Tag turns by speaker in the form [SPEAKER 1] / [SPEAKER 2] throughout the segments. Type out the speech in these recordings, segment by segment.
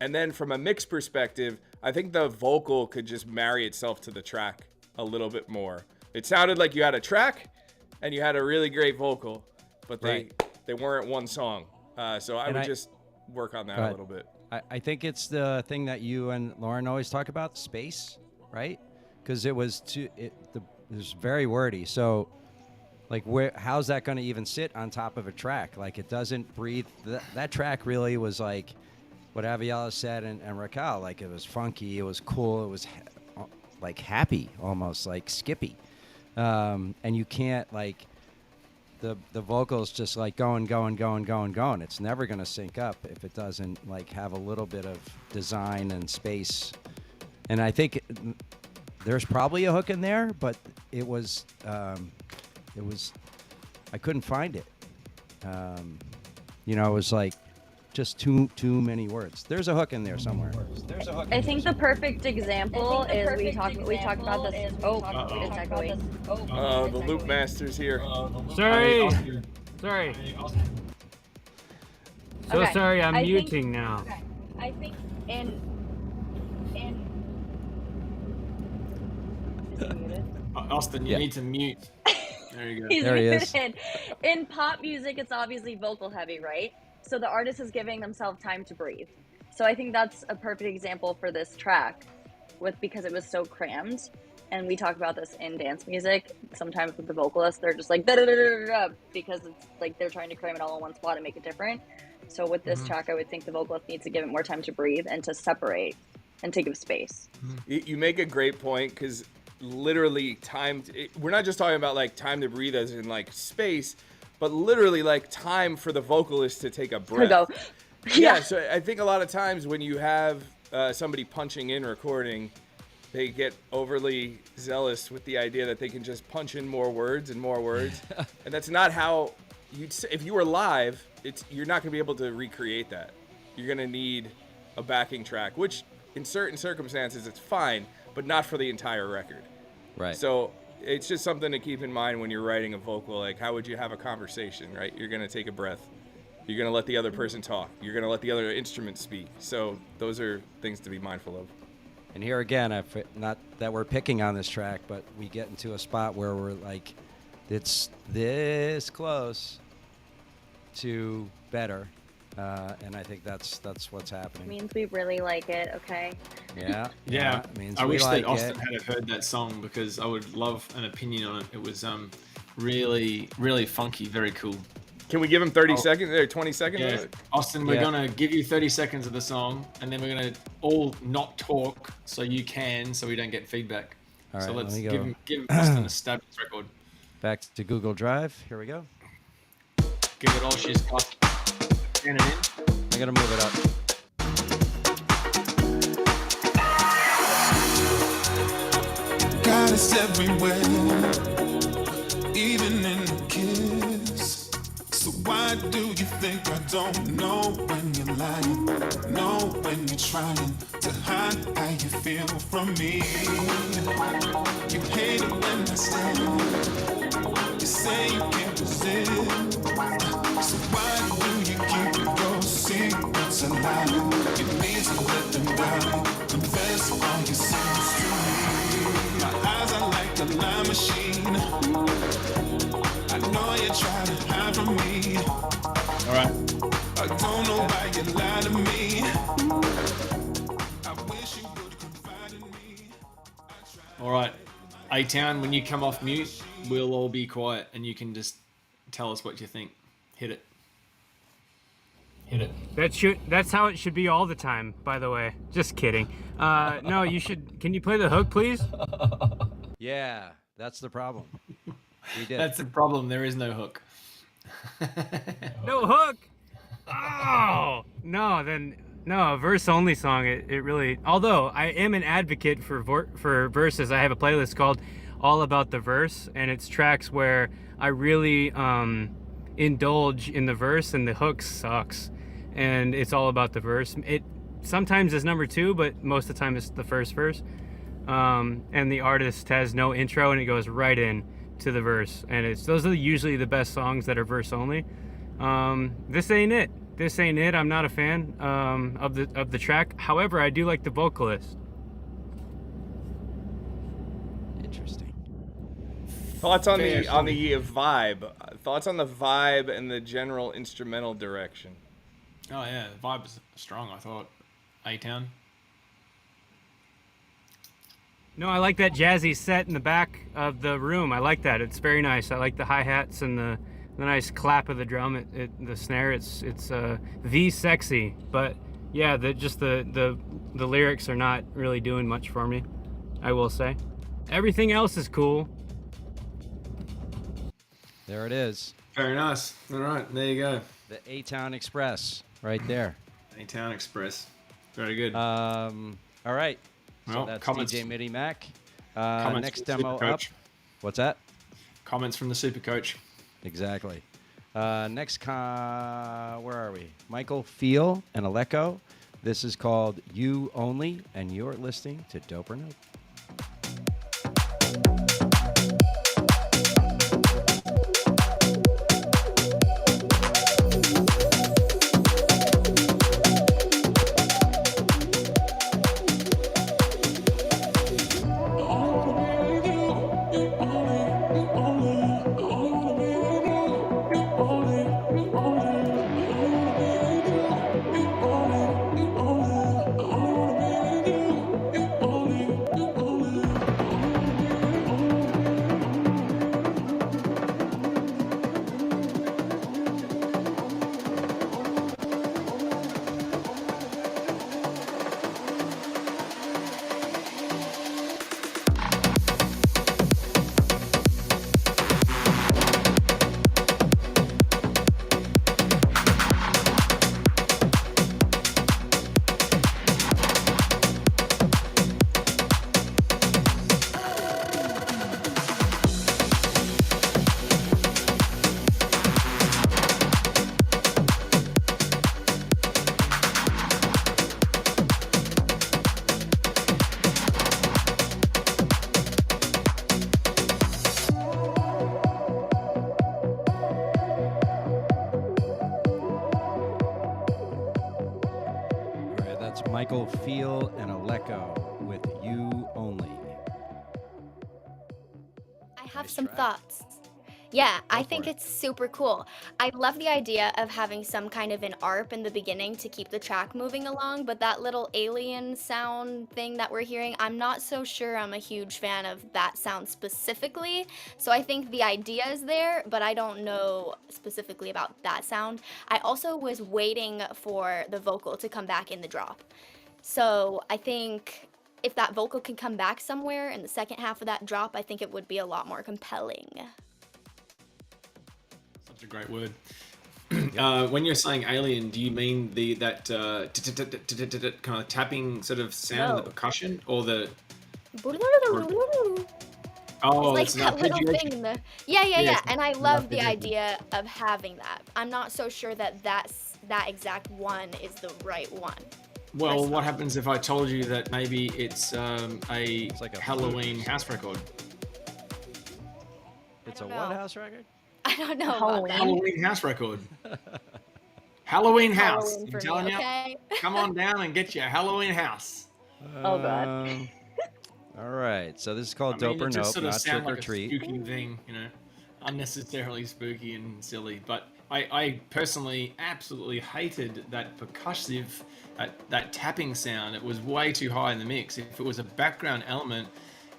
[SPEAKER 1] And then from a mix perspective, I think the vocal could just marry itself to the track a little bit more. It sounded like you had a track and you had a really great vocal, but they weren't one song. So I would just work on that a little bit.
[SPEAKER 2] I think it's the thing that you and Lauren always talk about, space, right? Because it was very wordy. So, like, how's that going to even sit on top of a track? Like, it doesn't breathe. That track really was like what Aviala said and Raquel. Like, it was funky. It was cool. It was like happy, almost like Skippy. And you can't like the vocals just like going. It's never going to sync up if it doesn't like have a little bit of design and space. And I think there's probably a hook in there, but it was I couldn't find it. It was like just too many words. There's a hook in there somewhere.
[SPEAKER 3] I think the perfect example is we talked about this. Oh, it's echoing.
[SPEAKER 1] Oh, the Loop Master's here.
[SPEAKER 4] Sorry. So
[SPEAKER 3] Okay,
[SPEAKER 4] sorry, I'm
[SPEAKER 3] I think-
[SPEAKER 4] muting now.
[SPEAKER 3] I think in is he muted?
[SPEAKER 5] Austin, you need to mute. There you go.
[SPEAKER 3] He's
[SPEAKER 2] There he is.
[SPEAKER 3] muted. In pop music, it's obviously vocal heavy, right? So the artist is giving themselves time to breathe. So I think that's a perfect example for this track, because it was so crammed. And we talk about this in dance music. Sometimes with the vocalists, they're just like da da da da da because it's like they're trying to cram it all in one spot and make it different. So with this track, I would think the vocalist needs to give it more time to breathe and to separate and to give space.
[SPEAKER 1] You make a great point because literally we're not just talking about like time to breathe as in like space, but literally like time for the vocalist to take a breath.
[SPEAKER 3] To go.
[SPEAKER 1] Yeah, so I think a lot of times when you have somebody punching in recording, they get overly zealous with the idea that they can just punch in more words and more words. And that's not how if you were live, you're not going to be able to recreate that. You're going to need a backing track, which in certain circumstances it's fine, but not for the entire record.
[SPEAKER 2] Right.
[SPEAKER 1] So it's just something to keep in mind when you're writing a vocal. Like, how would you have a conversation, right? You're going to take a breath. You're going to let the other person talk. You're going to let the other instrument speak. So those are things to be mindful of.
[SPEAKER 2] And here again, not that we're picking on this track, but we get into a spot where we're like, it's this close to better. And I think that's what's happening.
[SPEAKER 3] Means we really like it, okay?
[SPEAKER 2] Yeah.
[SPEAKER 5] Yeah,
[SPEAKER 2] Means
[SPEAKER 5] I
[SPEAKER 2] we
[SPEAKER 5] wish
[SPEAKER 2] like
[SPEAKER 5] that Austin
[SPEAKER 2] it.
[SPEAKER 5] had heard that song because I would love an opinion on it. It was really, really funky, very cool.
[SPEAKER 1] Can we give him 30 seconds or 20 seconds?
[SPEAKER 5] Yeah, Austin, we're gonna give you 30 seconds of the song, and then we're gonna all not talk so you can, so we don't get feedback.
[SPEAKER 2] All right,
[SPEAKER 5] so let's
[SPEAKER 2] let me go.
[SPEAKER 5] give Austin a stab at this record.
[SPEAKER 2] Back to Google Drive. Here we go.
[SPEAKER 5] Give it all she's got. Turn it in.
[SPEAKER 2] I gotta move it up.
[SPEAKER 6] God is everywhere, even in the kiss. So why do you think I don't know when you're lying? Know when you're trying to hide how you feel from me. You hate it when I say you say you can't resist. So why do you keep your secrets alive? You need to let them down. Confess all your sins to me. My eyes are like a lie machine. I know you try to hide from me.
[SPEAKER 5] All right.
[SPEAKER 6] I don't know why you lie to me. I wish you would confide in me.
[SPEAKER 5] All right. A-Town, when you come off mute, we'll all be quiet and you can just tell us what you think. Hit it. Hit it.
[SPEAKER 4] That's how it should be all the time, by the way. Just kidding. No, you should. Can you play the hook, please?
[SPEAKER 2] Yeah, that's the problem. We did.
[SPEAKER 5] That's the problem. There is no hook.
[SPEAKER 4] No hook. Oh no, a verse only song. It really. Although I am an advocate for verses, I have a playlist called All About the Verse, and it's tracks where I really indulge in the verse, and the hook sucks, and it's all about the verse. It sometimes is number 2, but most of the time it's the first verse. And the artist has no intro, and it goes right in to the verse, and those are usually the best songs that are verse only. This ain't it. this ain't it. I'm not a fan of the track. However, I do like the vocalist.
[SPEAKER 2] Interesting.
[SPEAKER 1] Thoughts on
[SPEAKER 5] Yeah,
[SPEAKER 1] the vibe? Thoughts on the vibe and the general instrumental direction?
[SPEAKER 5] Oh yeah, the vibe was strong. I thought. A-Town.
[SPEAKER 4] No, I like that jazzy set in the back of the room. I like that. It's very nice. I like the hi-hats and the nice clap of the drum. The snare. It's the sexy. But yeah, the lyrics are not really doing much for me, I will say. Everything else is cool.
[SPEAKER 2] There it is.
[SPEAKER 5] Very nice. All right, there you go.
[SPEAKER 2] The A-Town Express right there.
[SPEAKER 5] A-Town Express. Very good.
[SPEAKER 2] All right.
[SPEAKER 5] Well,
[SPEAKER 2] So that's
[SPEAKER 5] comments-
[SPEAKER 2] DJ MIDI Mac.
[SPEAKER 5] comments
[SPEAKER 2] Next
[SPEAKER 5] from the
[SPEAKER 2] demo
[SPEAKER 5] Super
[SPEAKER 2] up.
[SPEAKER 5] Coach.
[SPEAKER 2] What's that?
[SPEAKER 5] Comments from the Super Coach.
[SPEAKER 2] Exactly. Next, where are we? Michael Feel and Aleko. This is called You Only, and you're listening to Dope or Nope. All right, that's Michael Feel and Aleko with You Only.
[SPEAKER 7] I have
[SPEAKER 2] Nice
[SPEAKER 7] some
[SPEAKER 2] track.
[SPEAKER 7] thoughts. Yeah, I
[SPEAKER 2] for
[SPEAKER 7] think
[SPEAKER 2] it.
[SPEAKER 7] it's super cool. I love the idea of having some kind of an ARP in the beginning to keep the track moving along, but that little alien sound thing that we're hearing, I'm not so sure I'm a huge fan of that sound specifically. So I think the idea is there, but I don't know specifically about that sound. I also was waiting for the vocal to come back in the drop. So I think if that vocal can come back somewhere in the second half of that drop, I think it would be a lot more compelling.
[SPEAKER 5] Such a great word. When you're saying alien, do you mean that kind of tapping sort of sound, the
[SPEAKER 7] No.
[SPEAKER 5] percussion, or the?
[SPEAKER 7] It's
[SPEAKER 5] Oh,
[SPEAKER 7] like
[SPEAKER 5] it's an
[SPEAKER 7] that little
[SPEAKER 5] arpeggiation.
[SPEAKER 7] thing in the yeah.
[SPEAKER 5] it's
[SPEAKER 7] And I
[SPEAKER 5] an
[SPEAKER 7] love the
[SPEAKER 5] arpeggiation.
[SPEAKER 7] idea of having that. I'm not so sure that that exact one is the right one.
[SPEAKER 5] Well,
[SPEAKER 7] myself.
[SPEAKER 5] what happens if I told you that maybe it's
[SPEAKER 2] like a
[SPEAKER 5] Halloween
[SPEAKER 2] blues.
[SPEAKER 5] house record?
[SPEAKER 2] It's a
[SPEAKER 7] don't
[SPEAKER 2] what
[SPEAKER 7] know.
[SPEAKER 2] house record?
[SPEAKER 7] I don't know about
[SPEAKER 3] Halloween.
[SPEAKER 7] that.
[SPEAKER 5] Halloween house record. Halloween house.
[SPEAKER 7] Halloween
[SPEAKER 5] I'm
[SPEAKER 7] for
[SPEAKER 5] telling
[SPEAKER 7] me,
[SPEAKER 5] you,
[SPEAKER 7] okay?
[SPEAKER 5] come on down and get your Halloween house.
[SPEAKER 3] Oh, God.
[SPEAKER 2] All right, so this is called
[SPEAKER 5] I mean,
[SPEAKER 2] Dope or
[SPEAKER 5] it just
[SPEAKER 2] Nope,
[SPEAKER 5] sort of
[SPEAKER 2] not
[SPEAKER 5] sound
[SPEAKER 2] Trick or
[SPEAKER 5] like
[SPEAKER 2] Treat.
[SPEAKER 5] a spooky thing, unnecessarily spooky and silly. But I personally absolutely hated that percussive, that tapping sound. It was way too high in the mix. If it was a background element,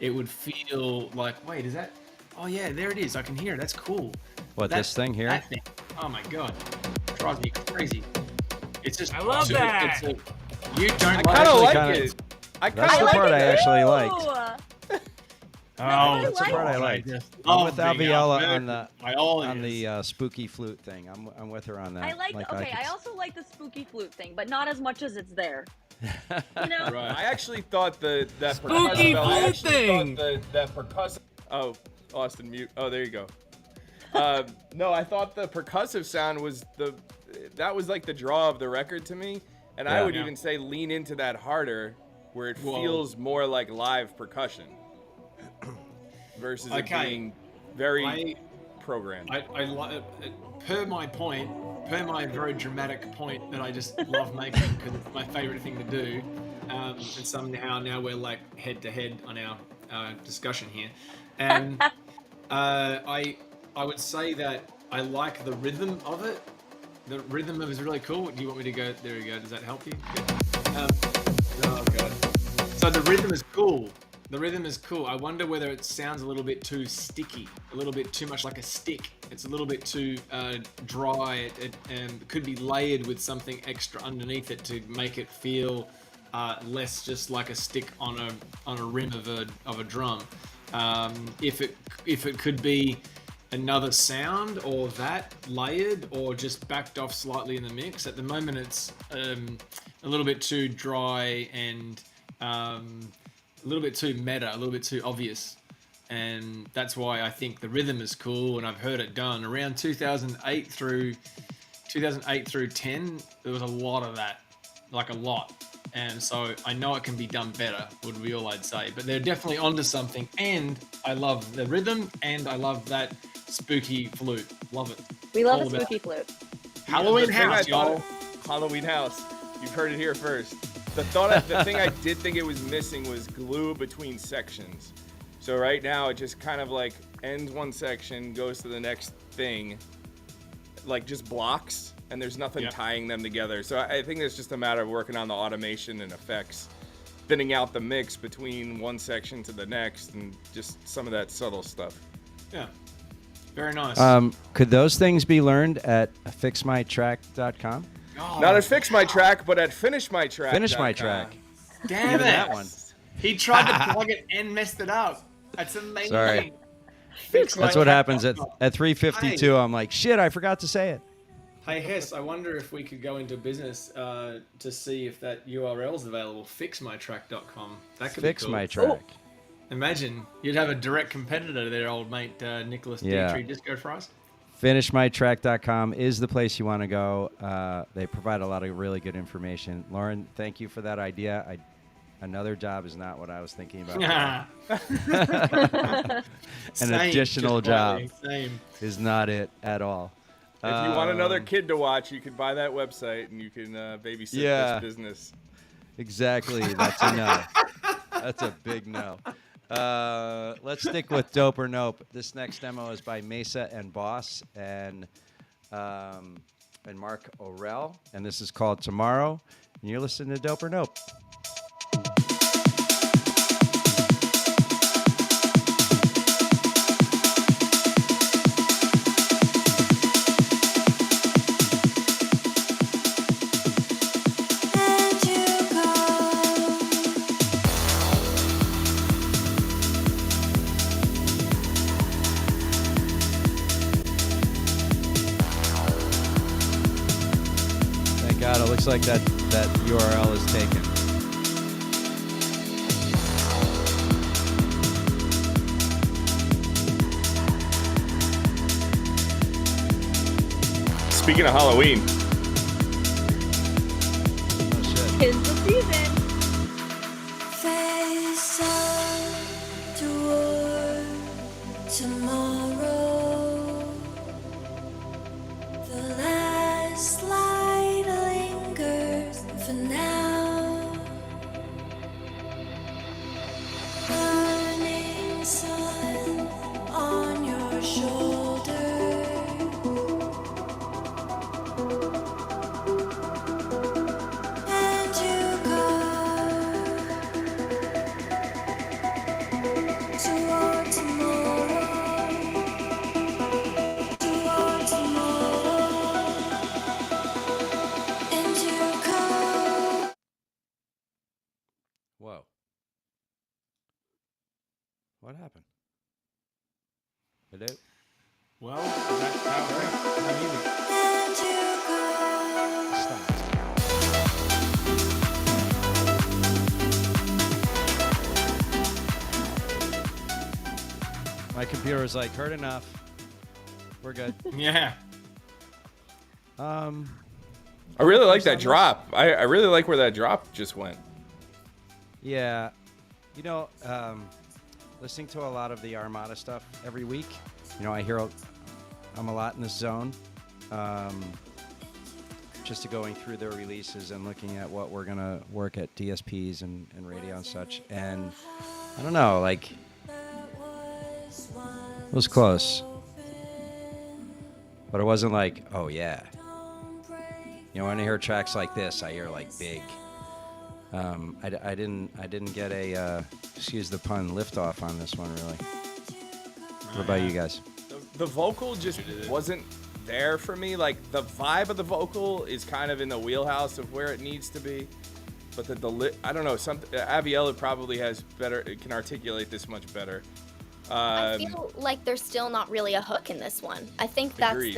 [SPEAKER 5] it would feel like, wait, is that? Oh yeah, there it is. I can hear it. That's cool.
[SPEAKER 2] What, this thing here?
[SPEAKER 5] That thing. Oh my god, drives me crazy. It's just.
[SPEAKER 4] I love that.
[SPEAKER 5] You don't
[SPEAKER 1] I
[SPEAKER 5] like
[SPEAKER 1] kind of
[SPEAKER 2] actually
[SPEAKER 1] like
[SPEAKER 2] kinda-
[SPEAKER 1] it. I
[SPEAKER 2] That's
[SPEAKER 1] kind
[SPEAKER 2] the
[SPEAKER 1] of
[SPEAKER 2] part
[SPEAKER 1] like
[SPEAKER 2] I
[SPEAKER 1] it.
[SPEAKER 2] actually liked.
[SPEAKER 5] Oh,
[SPEAKER 2] That's the part I liked.
[SPEAKER 5] love
[SPEAKER 2] I'm with
[SPEAKER 5] being
[SPEAKER 2] Alviella
[SPEAKER 5] outmurdered
[SPEAKER 2] on the
[SPEAKER 5] by all
[SPEAKER 2] on
[SPEAKER 5] ears.
[SPEAKER 2] the spooky flute thing. I'm with her on that.
[SPEAKER 3] I like. Okay,
[SPEAKER 2] could
[SPEAKER 3] I also like the spooky flute thing, but not as much as it's there. You know.
[SPEAKER 5] Right.
[SPEAKER 1] I actually thought that
[SPEAKER 4] Spooky
[SPEAKER 1] percussive. I
[SPEAKER 4] flute
[SPEAKER 1] actually
[SPEAKER 4] thing.
[SPEAKER 1] thought that percussive. Oh, Austin, mute. Oh, there you go. No, I thought the percussive sound was that was like the draw of the record to me, and I
[SPEAKER 2] Yeah.
[SPEAKER 1] would
[SPEAKER 5] Yeah.
[SPEAKER 1] even say lean into that harder, where it
[SPEAKER 5] Whoa.
[SPEAKER 1] feels more like live percussion versus it
[SPEAKER 5] Okay.
[SPEAKER 1] being very
[SPEAKER 5] I
[SPEAKER 1] programmed.
[SPEAKER 5] per my point, per my very dramatic point that I just love making because it's my favorite thing to do, and somehow now we're like head to head on our discussion here, and I would say that I like the rhythm of it. The rhythm of it is really cool. Do you want me to go? There we go. Does that help you? Oh god. So the rhythm is cool. The rhythm is cool. I wonder whether it sounds a little bit too sticky, a little bit too much like a stick. It's a little bit too dry. It could be layered with something extra underneath it to make it feel less just like a stick on a rim of a drum. If it could be another sound or that layered or just backed off slightly in the mix. At the moment, it's a little bit too dry and a little bit too meta, a little bit too obvious. And that's why I think the rhythm is cool, and I've heard it done around 2008 through 10. There was a lot of that, like a lot. And so I know it can be done better, would be all I'd say. But they're definitely onto something. And I love the rhythm, and I love that spooky flute. Love it.
[SPEAKER 3] We love
[SPEAKER 5] All
[SPEAKER 3] a
[SPEAKER 5] about
[SPEAKER 3] spooky flute.
[SPEAKER 5] Halloween
[SPEAKER 1] The thing I
[SPEAKER 5] House,
[SPEAKER 1] thought-
[SPEAKER 5] y'all.
[SPEAKER 1] Halloween House. You've heard it here first. The thing I did think it was missing was glue between sections. So right now it just kind of like ends one section, goes to the next thing, like just blocks, and there's nothing
[SPEAKER 5] Yep.
[SPEAKER 1] tying them together. So I think it's just a matter of working on the automation and effects, thinning out the mix between one section to the next, and just some of that subtle stuff.
[SPEAKER 5] Yeah. Very nice.
[SPEAKER 2] Could those things be learned at fixmytrack.com?
[SPEAKER 5] Oh,
[SPEAKER 1] Not at Fix My Track, but at Finish My Track.
[SPEAKER 2] Finish my track.
[SPEAKER 5] damn
[SPEAKER 2] Even
[SPEAKER 5] it.
[SPEAKER 2] that one.
[SPEAKER 5] He tried to plug it and messed it up. That's amazing.
[SPEAKER 2] Sorry.
[SPEAKER 5] Fix
[SPEAKER 2] That's
[SPEAKER 5] my
[SPEAKER 2] what
[SPEAKER 5] track.
[SPEAKER 2] happens at 3:52. I'm like, shit, I forgot to say it.
[SPEAKER 5] Hey Hess, I wonder if we could go into business to see if that URL is available. Fixmytrack.com. That could
[SPEAKER 2] Fix
[SPEAKER 5] be cool.
[SPEAKER 2] my track.
[SPEAKER 5] Imagine you'd have a direct competitor there, old mate Nicholas
[SPEAKER 2] Yeah.
[SPEAKER 5] Dietrich Disco Fries.
[SPEAKER 2] Finishmytrack.com is the place you want to go. They provide a lot of really good information. Lauren, thank you for that idea. Another job is not what I was thinking about. An additional job
[SPEAKER 5] Same.
[SPEAKER 2] is not it at all.
[SPEAKER 1] If you want another kid to watch, you can buy that website and you can babysit
[SPEAKER 2] Yeah.
[SPEAKER 1] this business.
[SPEAKER 2] Exactly. That's a no. That's a big no. Let's stick with Dope or Nope. This next demo is by Mesa and Boss and Mark Orell, and this is called Tomorrow. And you're listening to Dope or Nope. Thank God, it looks like that URL is taken.
[SPEAKER 1] Speaking of Halloween,
[SPEAKER 2] Oh shit.
[SPEAKER 3] Tis the season.
[SPEAKER 8] Face on toward tomorrow. The last light lingers for now. Burning sun on your shoulder. And you go toward tomorrow, toward tomorrow, and you go.
[SPEAKER 2] Whoa. What happened? Hello?
[SPEAKER 5] Well, that's how music.
[SPEAKER 8] And you go.
[SPEAKER 2] Stop. My computer was like, heard enough. We're good.
[SPEAKER 5] Yeah.
[SPEAKER 1] I really like that drop. I really like where that drop just went.
[SPEAKER 2] Yeah. You know, listening to a lot of the Armada stuff every week, you know, I'm a lot in the zone. just to going through their releases and looking at what we're gonna work at DSPs and radio and such. And I don't know, like it was close, but it wasn't like, oh yeah. You know, when I hear tracks like this, I hear like big. I didn't get a excuse the pun liftoff on this one really. What about you guys?
[SPEAKER 1] The vocal just wasn't there for me. Like the vibe of the vocal is kind of in the wheelhouse of where it needs to be, but I don't know. Aviella probably has better, can articulate this much better.
[SPEAKER 7] I feel like there's still not really a hook in this one. I think that's
[SPEAKER 1] Agreed.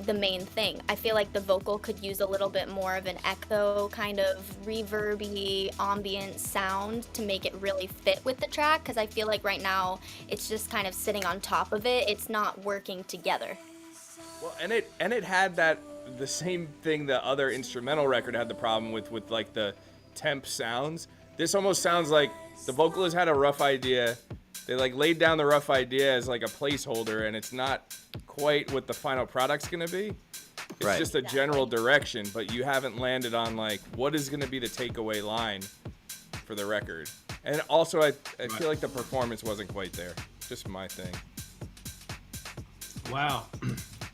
[SPEAKER 7] the main thing. I feel like the vocal could use a little bit more of an echo, kind of reverby, ambient sound to make it really fit with the track. Because I feel like right now it's just kind of sitting on top of it. It's not working together.
[SPEAKER 1] Well, and it had the same thing the other instrumental record had the problem with like the temp sounds. This almost sounds like the vocalist had a rough idea. They like laid down the rough idea as like a placeholder, and it's not quite what the final product's gonna be. It's
[SPEAKER 2] Right.
[SPEAKER 1] just a general direction, but you haven't landed on like what is gonna be the takeaway line for the record. And also, I feel like the performance wasn't quite there. Just my thing.
[SPEAKER 5] Wow.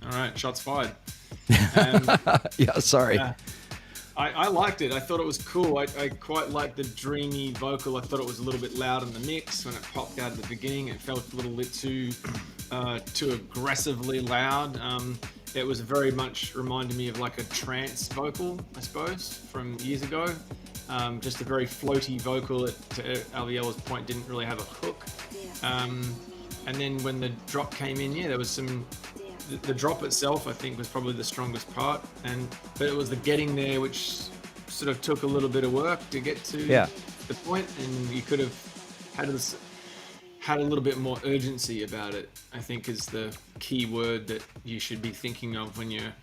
[SPEAKER 5] All right, shots fired.
[SPEAKER 2] Yeah, sorry.
[SPEAKER 5] Yeah. I liked it. I thought it was cool. I quite liked the dreamy vocal. I thought it was a little bit loud in the mix when it popped out at the beginning. It felt a little bit too aggressively loud. It was very much reminded me of like a trance vocal, I suppose, from years ago. Just a very floaty vocal. To Alviella's point, didn't really have a hook. And then when the drop came in, yeah, there was some. The drop itself, I think, was probably the strongest part, but it was the getting there which sort of took a little bit of work to get to the point, and you could have had a little bit more urgency about it. I think is the key word that you should be thinking of when you're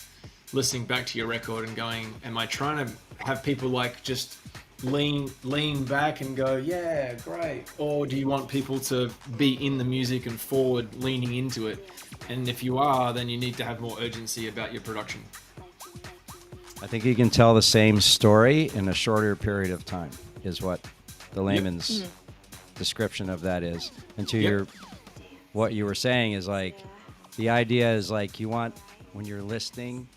[SPEAKER 5] listening back to your record and going, "Am I trying to have people like just lean back and go, yeah, great, or do you want people to be in the music and forward, leaning into it?" And if you are, then you need to have more urgency about your production.
[SPEAKER 2] I think you can tell the same story in a shorter period of time, is what the layman's description of that is. And to what you were saying is like, the idea is like you want, when you're listening